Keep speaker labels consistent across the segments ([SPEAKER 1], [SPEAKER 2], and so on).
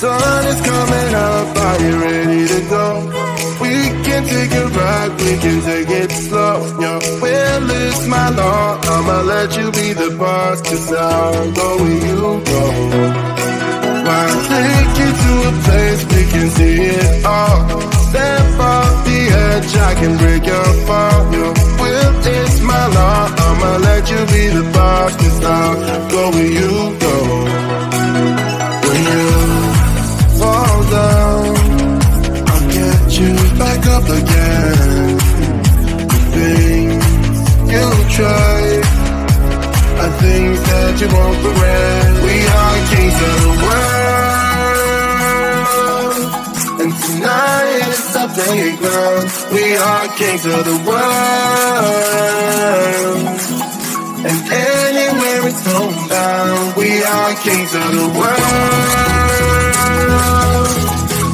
[SPEAKER 1] sun is coming up, are you ready to go? We can take a ride, we can take it slow. Your will is my law, I'ma let you be the boss, 'cause I'll go where you go. I'll take you to a place we can see it all. Step off the edge, I can break your fall. Your will is my law, I'ma let you be the boss, 'cause I'll go where you go. When you fall down, I'll get you back up again. The things you try are things that you won't regret. We are kings of the world, and tonight it's our playground. We are kings of the world, and anywhere it's homebound. We are kings of the world,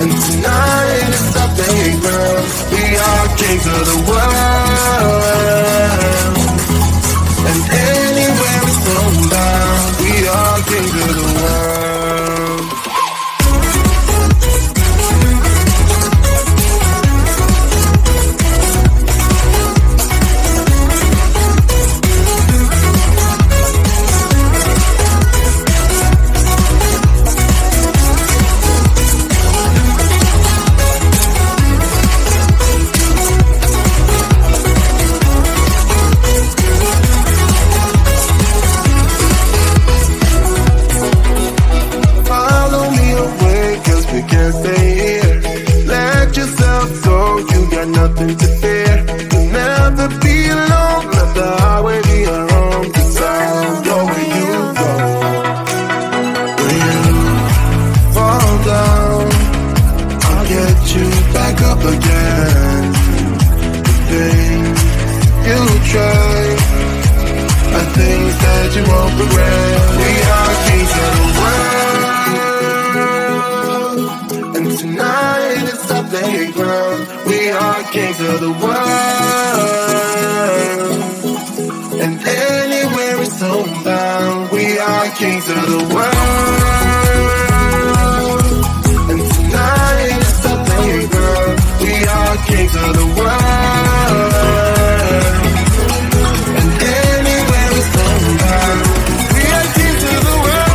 [SPEAKER 1] and tonight it's our playground. We are kings of the world, and anywhere it's homebound. We are kings of the world. Can't stay here. Let yourself go, you got nothing to fear. You'll never be alone, let the highway be your home, 'cause I'll go where you go. When you fall down, I'll get you back up again. The things you try are things that you won't regret. We are kings of the world, and tonight it's our playground. We are kings of the world, and anywhere it's homebound. We are kings of the world, and tonight it's our playground. We are kings of the world, and anywhere it's homebound. We are kings of the world.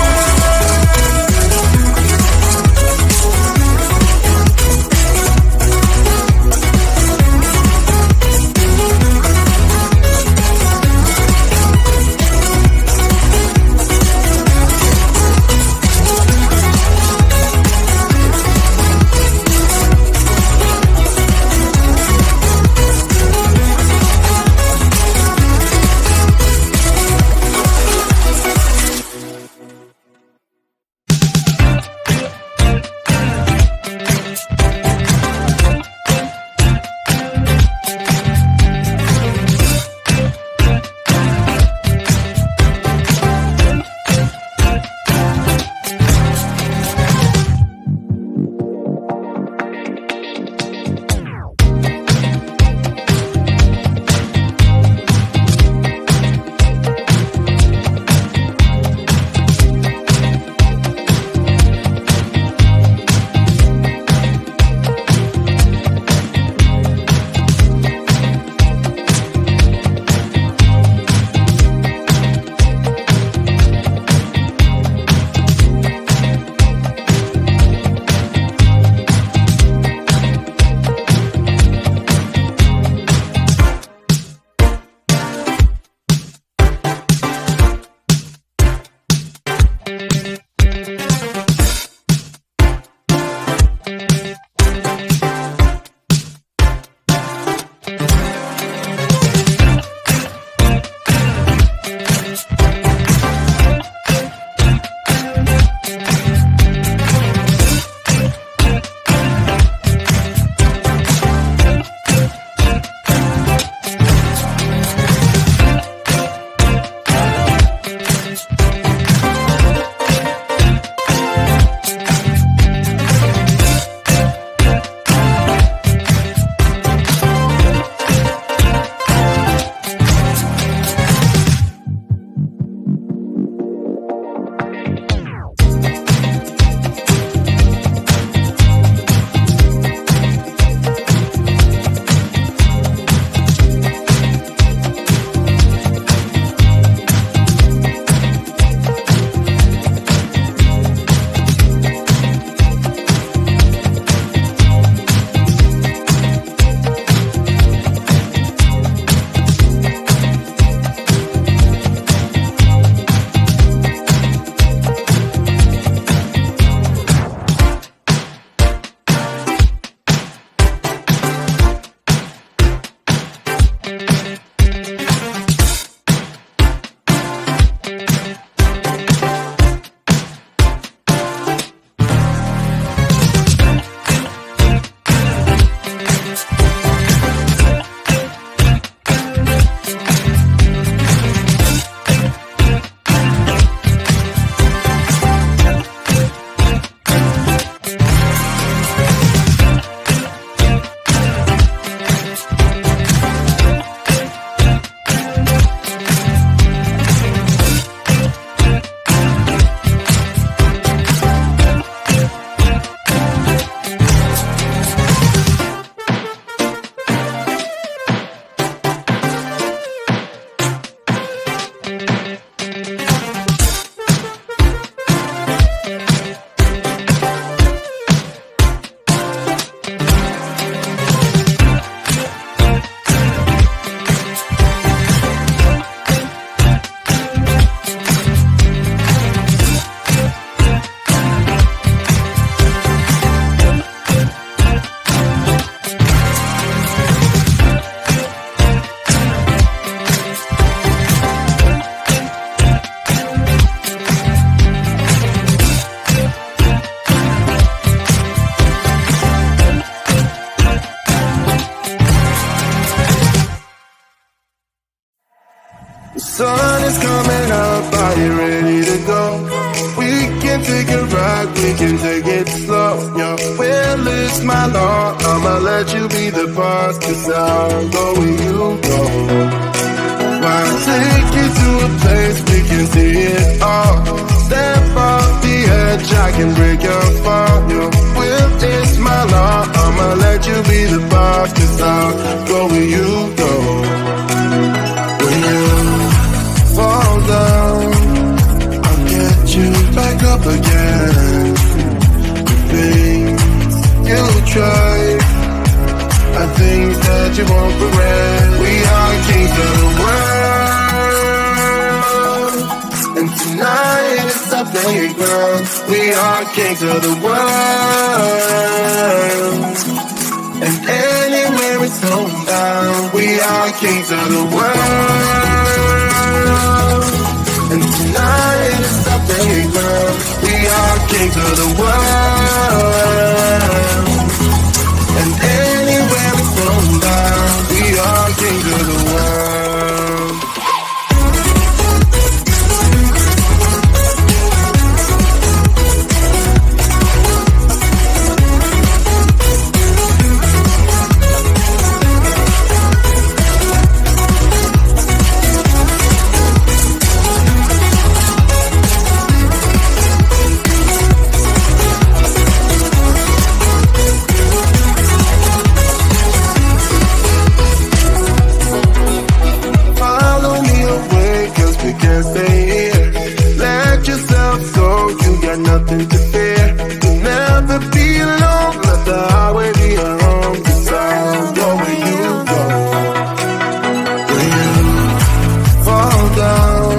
[SPEAKER 1] Sun is coming up, are you ready to go? We can take a ride, we can take it slow, yo. Well, it's my law, I'ma let you be the boss, 'cause I'll go where you go. I'll take you to a place we can see it all. Step off the edge, I can break your fall, yo. Well, it's my law, I'ma let you be the boss, 'cause I'll go where you go. When you fall down, I'll get you back up again. The things you try, I think that you won't regret. We are kings of the world, and tonight is our playground. We are kings of the world, and anywhere it's homebound. We are kings of the world, and tonight is our playground. We are kings of the world, and anywhere it's homebound. We are kings of the world. Nothing to fear, you'll never be alone. Let the highway be your home, 'cause I'll go where you go. When you fall down,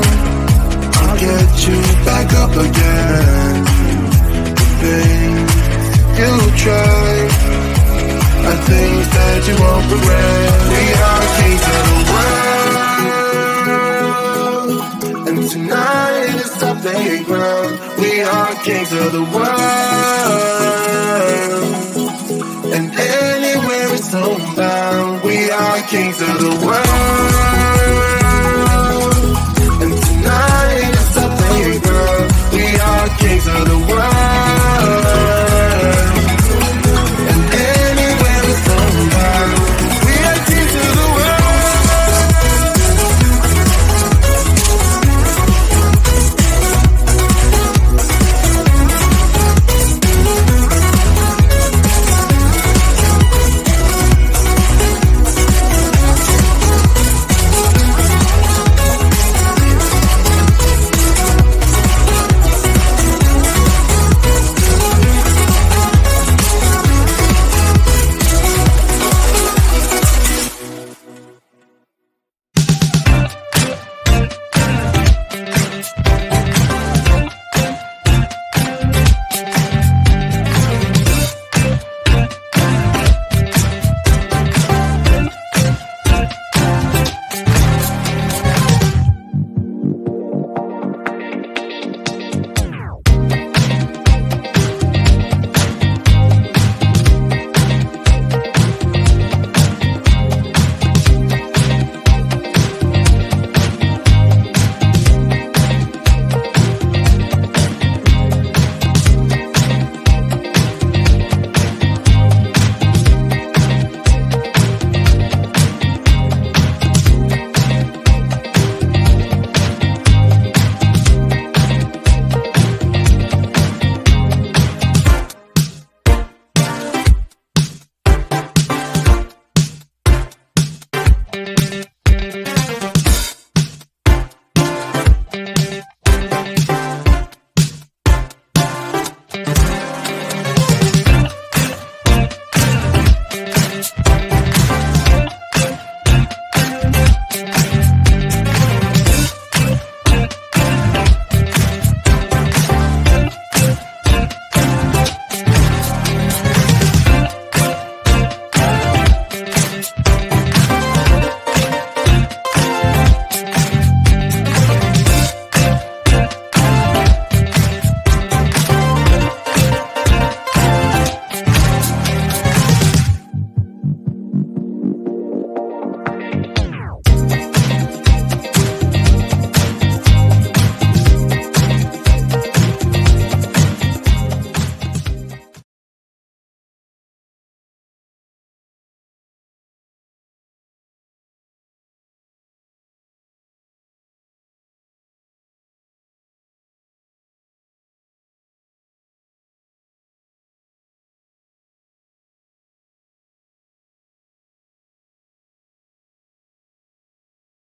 [SPEAKER 1] I'll get you back up again. The things you try, I think that you won't regret. We are kings of the world, and tonight is our playground. We are kings of the world, and anywhere it's homebound. We are kings of the world.